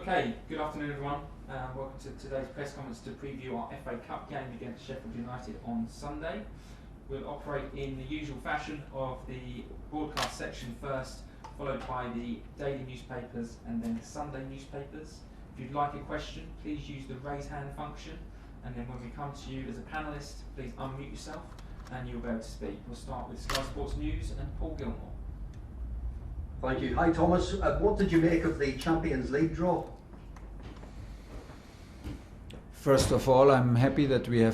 Okay, good afternoon everyone. Welcome to today's press conference to preview our FA Cup game against Sheffield United on Sunday. We'll operate in the usual fashion of the broadcast section first, followed by the daily newspapers and then the Sunday newspapers. If you'd like a question, please use the raise hand function, and then when we come to you as a panellist, please unmute yourself and you'll be able to speak. We'll start with Sky Sports News and Paul Gilmore. Thank you. Hi Thomas, what did you make of the Champions League draw? First of all, I'm happy that we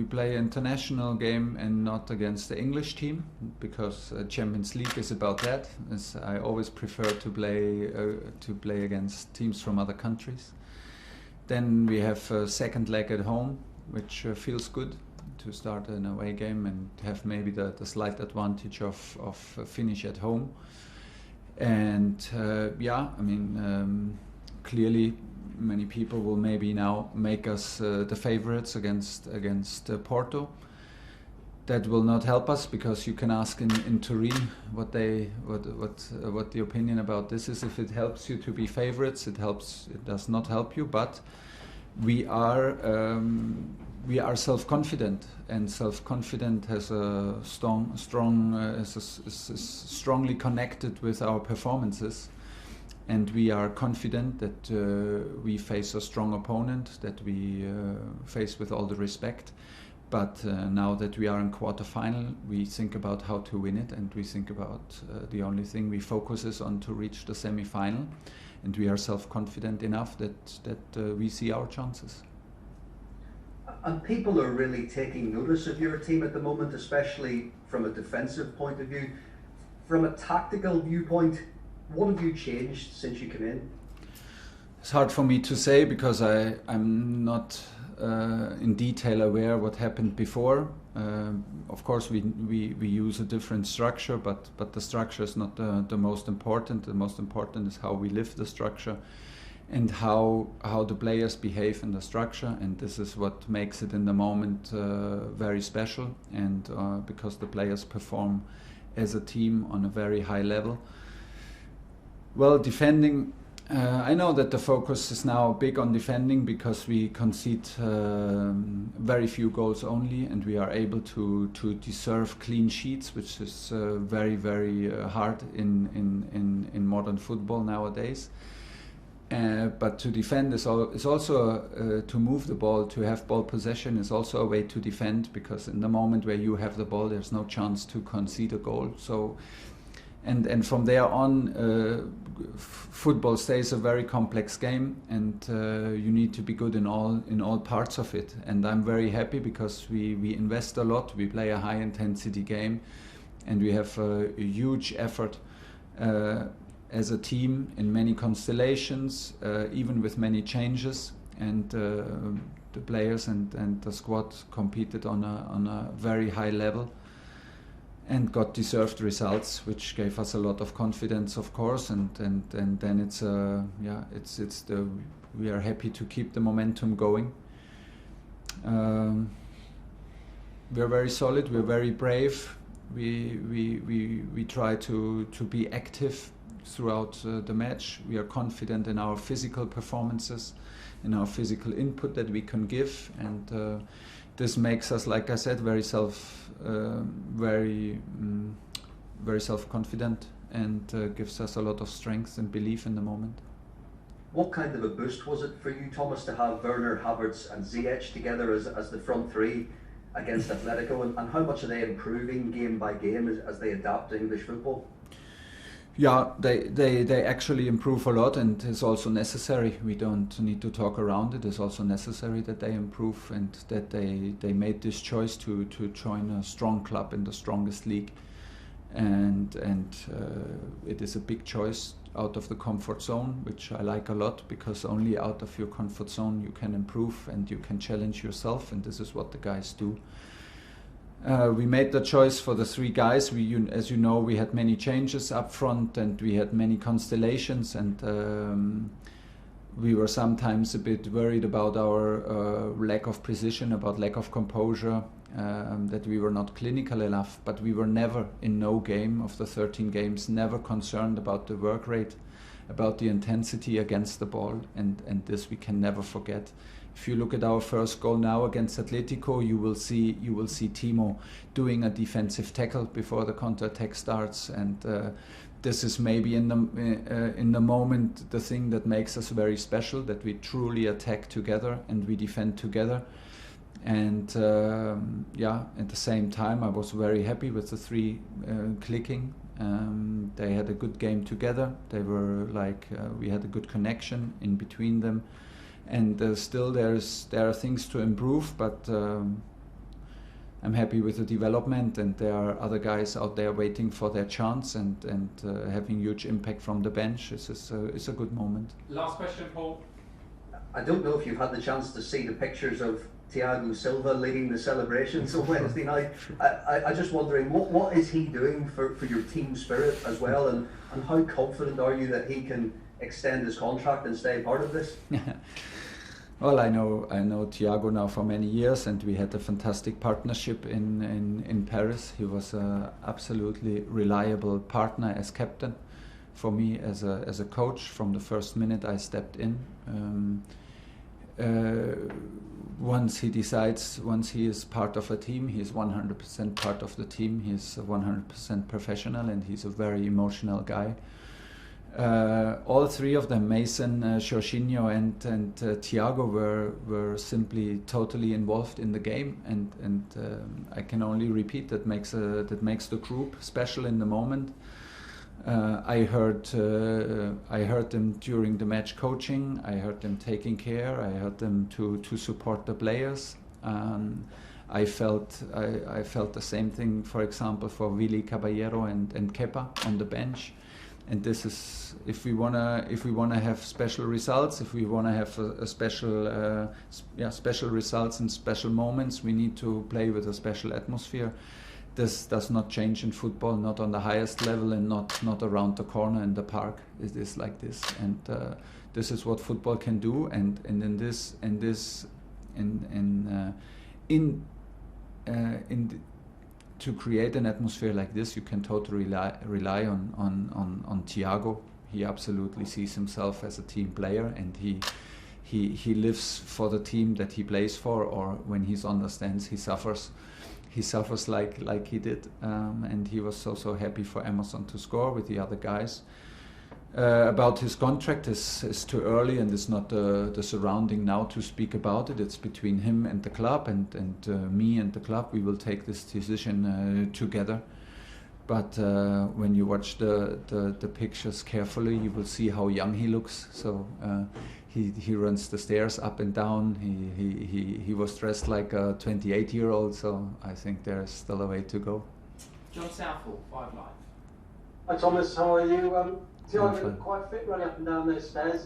play an international game and not against the English team, because Champions League is about that. As I always prefer to play against teams from other countries. Then we have a second leg at home, which feels good to start an away game and have maybe the slight advantage of finish at home. And clearly many people will maybe now make us the favorites against Porto. That will not help us, because you can ask in Turin what the opinion about this is. If it helps you to be favorites, it does not help you. But we are self-confident, and self-confident has is strongly connected with our performances. And we are confident that we face a strong opponent, that we face with all the respect. But now that we are in quarter-final, we think about how to win it, and we think about the only thing we focus is on to reach the semi-final. And we are self-confident enough that we see our chances. And people are really taking notice of your team at the moment, especially from a defensive point of view. From a tactical viewpoint, what have you changed since you came in? It's hard for me to say, because I'm not in detail aware what happened before. Of course, we use a different structure, but the structure is not the most important. The most important is how we live the structure and how the players behave in the structure. And this is what makes it in the moment very special, and because the players perform as a team on a very high level. Well, defending, I know that the focus is now big on defending, because we concede very few goals only, and we are able to deserve clean sheets, which is very, very hard in modern football nowadays. But to defend is also to move the ball, to have ball possession is also a way to defend, because in the moment where you have the ball, there's no chance to concede a goal. So. And from there on, football stays a very complex game, and you need to be good in all parts of it. And I'm very happy, because we invest a lot. We play a high intensity game, and we have a huge effort as a team in many constellations, even with many changes. And the players and the squad competed on a very high level, and got deserved results, which gave us a lot of confidence, of course. And then we are happy to keep the momentum going. We're very solid. We're very brave. We try to be active throughout the match. We are confident in our physical performances, in our physical input that we can give, and this makes us, like I said, very self-confident, and gives us a lot of strength and belief in the moment. What kind of a boost was it for you, Thomas, to have Werner, Havertz and Ziyech together as the front three against Atletico, and how much are they improving game by game as they adapt to English football? Yeah, they actually improve a lot, and it's also necessary. We don't need to talk around it. It's also necessary that they improve, and that they made this choice to join a strong club in the strongest league. And it is a big choice out of the comfort zone, which I like a lot, because only out of your comfort zone you can improve and you can challenge yourself, and this is what the guys do. We made the choice for the three guys. As you know, we had many changes up front, and we had many constellations, and we were sometimes a bit worried about our lack of precision, about lack of composure, that we were not clinical enough. But we were never, in no game of the 13 games, never concerned about the work rate. about the intensity against the ball, and this we can never forget. If you look at our first goal now against Atletico, you will see Timo doing a defensive tackle before the counter-attack starts, and this is maybe in the moment the thing that makes us very special, that we truly attack together and we defend together. And at the same time, I was very happy with the three clicking. They had a good game together. They were we had a good connection in between them. And still there are things to improve, but I'm happy with the development, and there are other guys out there waiting for their chance and having huge impact from the bench. It's a good moment. Last question, Paul. I don't know if you've had the chance to see the pictures of Thiago Silva leading the celebrations on Wednesday night. I'm just wondering, what is he doing for your team spirit as well, and how confident are you that he can extend his contract and stay part of this? Well, I know Thiago now for many years, and we had a fantastic partnership in Paris. He was an absolutely reliable partner as captain for me as a coach from the first minute I stepped in. Once he is part of a team, he is 100% part of the team. He is 100% professional, and he's a very emotional guy. All three of them, Mason, Jorginho and Thiago, were simply totally involved in the game, and I can only repeat that makes the group special in the moment. I heard them during the match coaching. I heard them taking care. I heard them to support the players. I felt the same thing, for example, for Willy Caballero and Kepa on the bench. And this is, if we wanna have special results, if we wanna have a special results and special moments, we need to play with a special atmosphere. This does not change in football, not on the highest level, and not around the corner in the park. It is like this, and this is what football can do. And to create an atmosphere like this, you can totally rely on Thiago. He absolutely sees himself as a team player, and he lives for the team that he plays for. Or when he's on the stands, he suffers. He suffers like he did, and he was so happy for Emerson to score with the other guys. About his contract is too early, and it's not the surrounding now to speak about it. It's between him and the club, and me and the club. We will take this decision together. But when you watch the pictures carefully, you will see how young he looks. So he runs the stairs up and down. He was dressed like a 28-year-old. So I think there's still a way to go. John Southall, 5 Live. Hi Thomas, how are you? Thiago quite fit running up and down those stairs.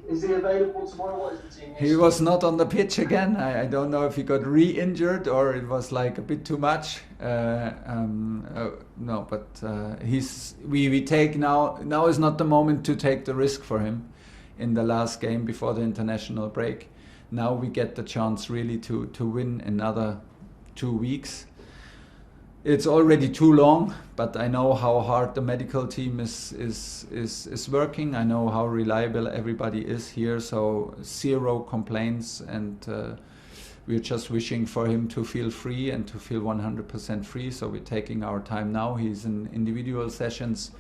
Is he available tomorrow? What is the team? He was not on the pitch again. I don't know if he got re-injured or it was like a bit too much. No, but we take now is not the moment to take the risk for him in the last game before the international break. Now we get the chance really to win another 2 weeks. It's already too long, but I know how hard the medical team is working. I know how reliable everybody is here, so 0 complaints, and we're just wishing for him to feel free and to feel 100% free. So we're taking our time now. He's in individual sessions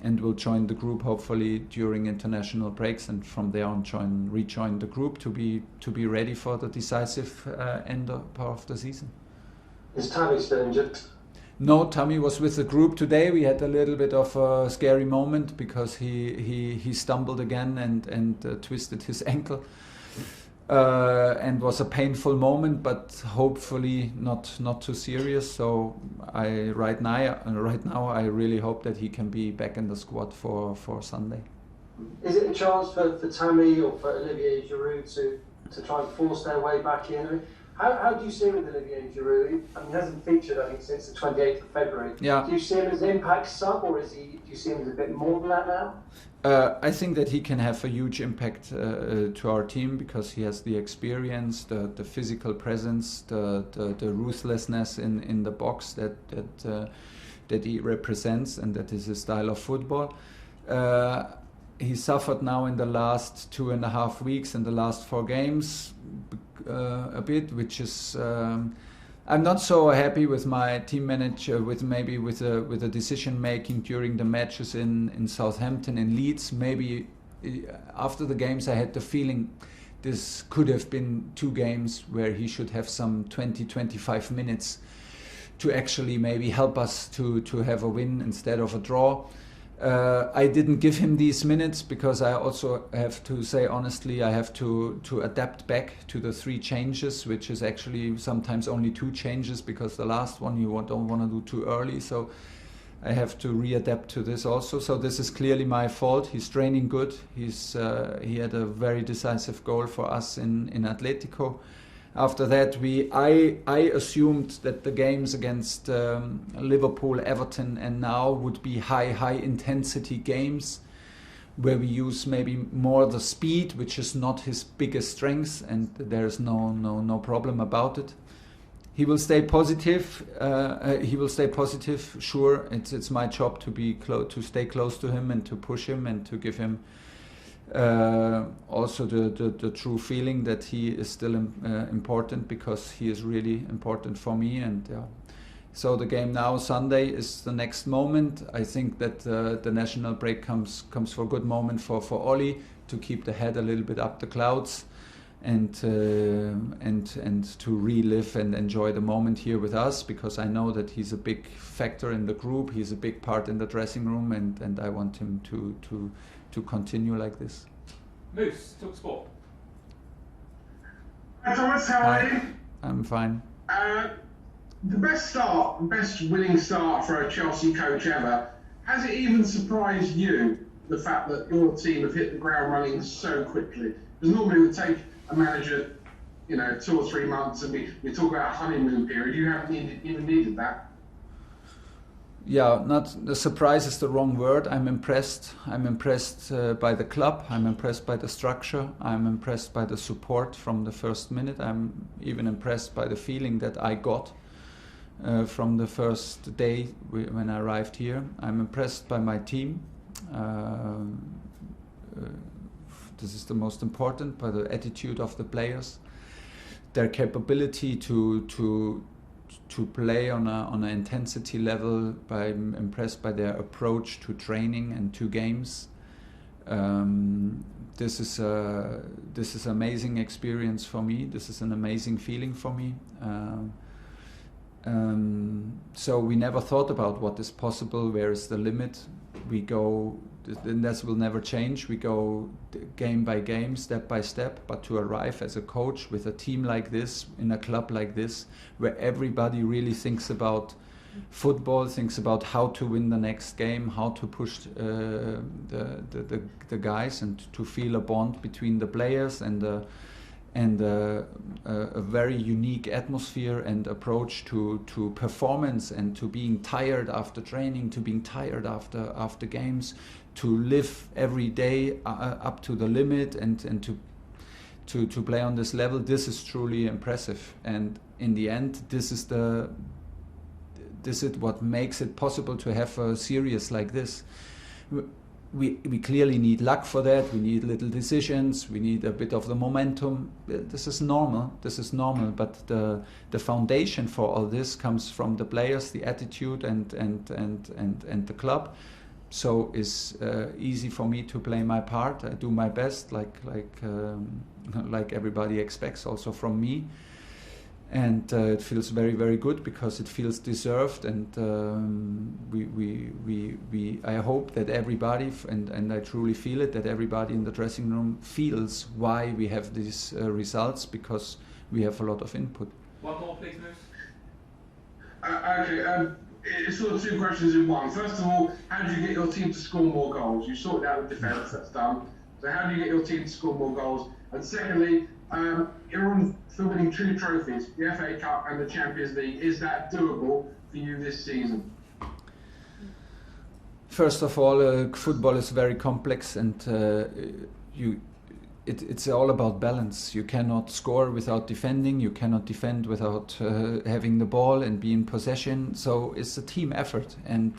and will join the group hopefully during international breaks, and from there on rejoin the group to be ready for the decisive end of the season. Is Tammy still injured? No, Tammy was with the group today. We had a little bit of a scary moment because he stumbled again and twisted his ankle, and was a painful moment, but hopefully not too serious. So right now I really hope that he can be back in the squad for Sunday. Is it a chance for Tammy or for Olivier Giroud to try and force their way back in? How do you see him with Olivier Giroud? I mean, he hasn't featured, I think, since the 28th of February. Yeah. Do you see him as an impact sub, or do you see him as a bit more than that now? I think that he can have a huge impact to our team because he has the experience, the physical presence, the ruthlessness in the box that he represents, and that is his style of football. he suffered now in the last 2.5 weeks and the last 4 games a bit, which is I'm not so happy with my team manager, with the decision making during the matches in Southampton and Leeds. Maybe after the games I had the feeling this could have been 2 games where he should have some 20-25 minutes to actually maybe help us to have a win instead of a draw. I didn't give him these minutes because I also have to say honestly I have to adapt back to the 3 changes, which is actually sometimes only 2 changes because the last one you don't want to do too early, so I have to readapt to this also. So this is clearly my fault. He's training good. He had a very decisive goal for us in Atletico. After that, I assumed that the games against Liverpool, Everton, and now would be high intensity games, where we use maybe more the speed, which is not his biggest strength, and there is no problem about it. He will stay positive. Sure, it's my job to stay close to him and to push him and to give him also the true feeling that he is still important, because he is really important for me. And so the game now Sunday is the next moment. I think that the national break comes for a good moment for Oli to keep the head a little bit up the clouds and to relive and enjoy the moment here with us, because I know that he's a big factor in the group. He's a big part in the dressing room, and I want him to continue like this. Moose, talk sport. Hi Thomas, how are you? I'm fine. The best winning start for a Chelsea coach ever. Has it even surprised you, the fact that your team have hit the ground running so quickly? Because normally it would take a manager, 2 or 3 months, and we talk about a honeymoon period. You haven't even needed that. Yeah, not the surprise is the wrong word. I'm impressed. I'm impressed by the club. I'm impressed by the structure. I'm impressed by the support from the first minute. I'm even impressed by the feeling that I got from the first day when I arrived here. I'm impressed by my team. This is the most important, by the attitude of the players, their capability to play on an intensity level. I'm impressed by their approach to training and to games. This is amazing experience for me. This is an amazing feeling for me. So we never thought about what is possible, where is the limit. We go, and that will never change. We go game by game, step by step, but to arrive as a coach with a team like this, in a club like this, where everybody really thinks about football, thinks about how to win the next game, how to push the guys, and to feel a bond between the players, and a very unique atmosphere and approach to performance, and to being tired after training, to being tired after games, to live every day up to the limit, and to play on this level. This is truly impressive, and in the end, this is what makes it possible to have a series like this. We clearly need luck for that. We need little decisions. We need a bit of the momentum. This is normal. But the foundation for all this comes from the players, the attitude, and the club. So it's easy for me to play my part. I do my best, like everybody expects also from me. And it feels very, very good, because it feels deserved, and I hope that everybody, and I truly feel it, that everybody in the dressing room feels why we have these results, because we have a lot of input. One more, please, Moose. Okay, it's sort of 2 questions in one. First of all, how do you get your team to score more goals? You sorted out the defence, that's done. So how do you get your team to score more goals? And secondly, you're on still winning 2 trophies, the FA Cup and the Champions League. Is that doable for you this season? First of all, football is very complex, and it's all about balance. You cannot score without defending. You cannot defend without having the ball and be in possession. So it's a team effort, and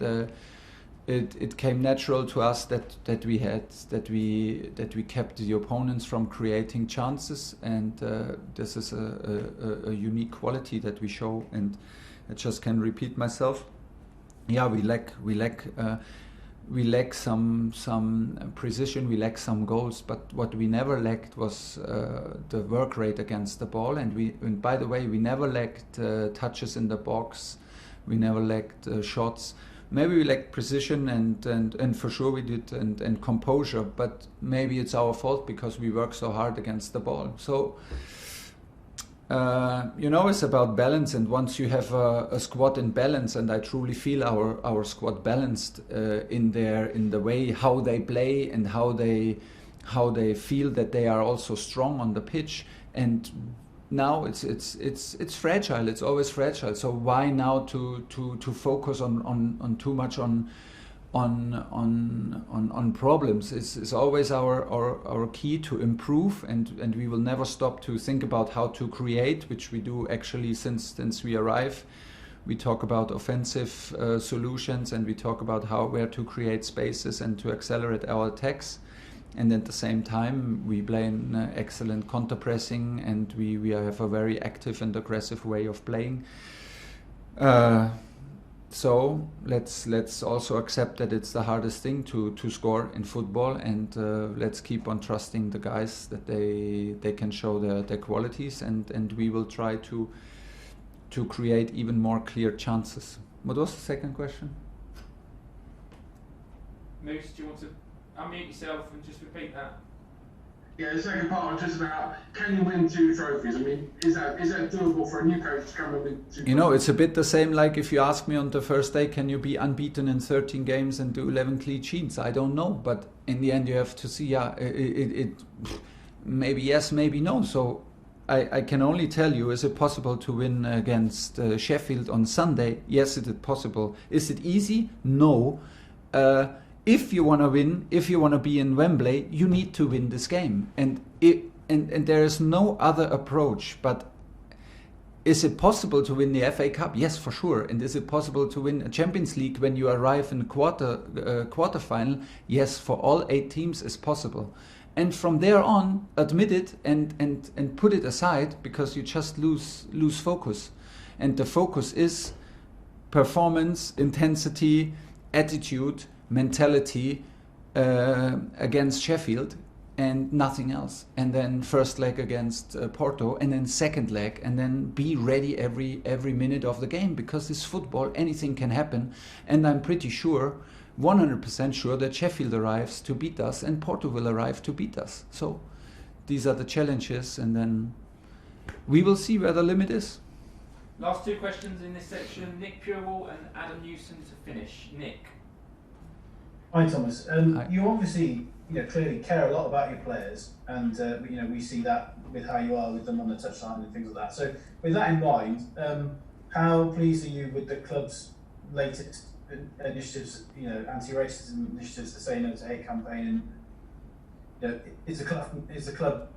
it came natural to us that we kept the opponents from creating chances, and this is a unique quality that we show. And I just can repeat myself. Yeah, we lack some precision, we lack some goals, but what we never lacked was the work rate against the ball. And by the way, we never lacked touches in the box, we never lacked shots. Maybe we lacked precision, and for sure we did, and composure, but maybe it's our fault because we work so hard against the ball. So it's about balance, and once you have a squad in balance, and I truly feel our squad balanced in the way how they play and how they feel that they are also strong on the pitch. And now it's fragile. It's always fragile. So why now to focus on too much on problems? Is always our key to improve, and we will never stop to think about how to create, which we do actually since we arrive. We talk about offensive solutions, and we talk about where to create spaces and to accelerate our attacks. And at the same time, we play an excellent counter pressing, and we have a very active and aggressive way of playing. So let's also accept that it's the hardest thing to score in football, and let's keep on trusting the guys that they can show their qualities, and we will try to create even more clear chances. What was the second question? Moose, do you want to unmute yourself and just repeat that? Yeah, the second part was just about, can you win 2 trophies? I mean, is that doable for a new coach to come and win 2 trophies? It's a bit the same like if you ask me on the first day, can you be unbeaten in 13 games and do 11 clean sheets? I don't know, but in the end you have to see, it maybe yes, maybe no. So I can only tell you, is it possible to win against Sheffield on Sunday? Yes, it is possible. Is it easy? No. If you want to win, if you want to be in Wembley, you need to win this game. And there is no other approach. But is it possible to win the FA Cup? Yes, for sure. And is it possible to win a Champions League when you arrive in quarterfinal? Yes, for all 8 teams is possible. And from there on, admit it and put it aside, because you just lose focus. And the focus is performance, intensity, attitude, mentality against Sheffield, and nothing else. And then first leg against Porto, and then second leg, and then be ready every minute of the game, because it's football, anything can happen. And I'm pretty sure, 100% sure, that Sheffield arrives to beat us and Porto will arrive to beat us. So these are the challenges, and then we will see where the limit is. Last 2 questions in this section. Nick Purewall and Adam Newson to finish. Nick. Hi Thomas. You obviously, clearly care a lot about your players, and we see that with how you are with them on the touchline and things like that. So with that in mind, how pleased are you with the club's latest initiatives? Anti-racism initiatives, the Say No to Hate campaign. And is the club?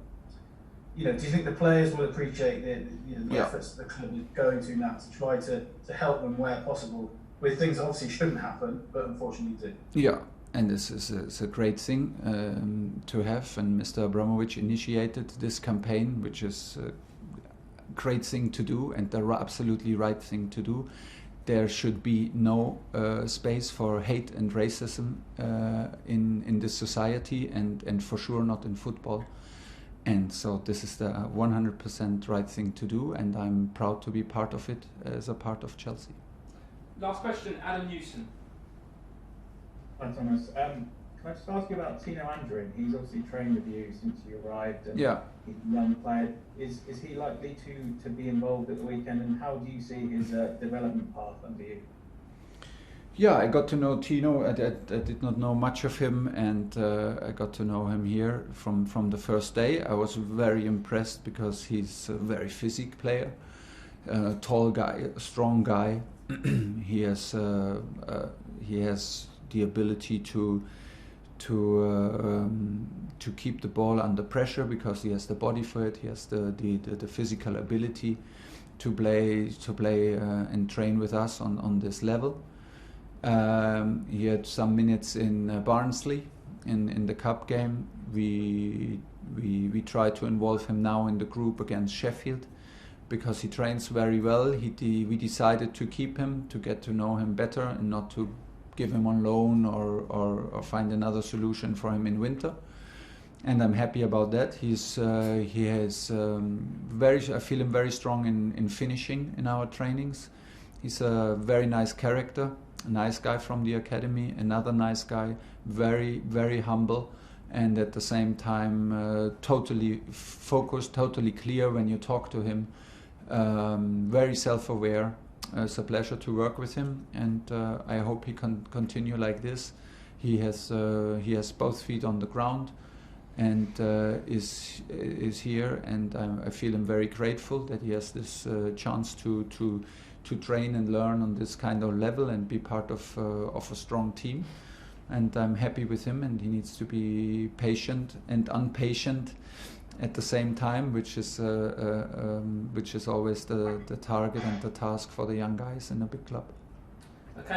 Do you think the players will appreciate the efforts that the club is going to now to try to help them where possible with things that obviously shouldn't happen, but unfortunately do? Yeah, and this is a great thing to have. And Mr. Abramovich initiated this campaign, which is a great thing to do and the absolutely right thing to do. There should be no space for hate and racism in this society, and for sure not in football. And so this is the 100% right thing to do, and I'm proud to be part of it as a part of Chelsea. Last question, Adam Newson. Hi Thomas. Can I just ask you about Tino Andrin? He's obviously trained with you since you arrived, and yeah, he's a young player. Is he likely to be involved at the weekend, and how do you see his development path under you? Yeah, I got to know Tino. I did not know much of him, and I got to know him here from the first day. I was very impressed because he's a very physique player, tall guy, strong guy. He has the ability to keep the ball under pressure because he has the body for it. He has the physical ability to play and train with us on this level. He had some minutes in Barnsley in the cup game. We try to involve him now in the group against Sheffield because he trains very well. We decided to keep him to get to know him better and not to give him on loan or find another solution for him in winter. And I'm happy about that. I feel him very strong in finishing in our trainings. He's a very nice character, a nice guy from the academy, another nice guy, very, very humble, and at the same time totally focused, totally clear when you talk to him, very self-aware. It's a pleasure to work with him, and I hope he can continue like this. He has both feet on the ground and is here, and I feel him very grateful that he has this chance to train and learn on this kind of level and be part of a strong team. And I'm happy with him, and he needs to be patient and impatient at the same time, which is always the target and the task for the young guys in a big club.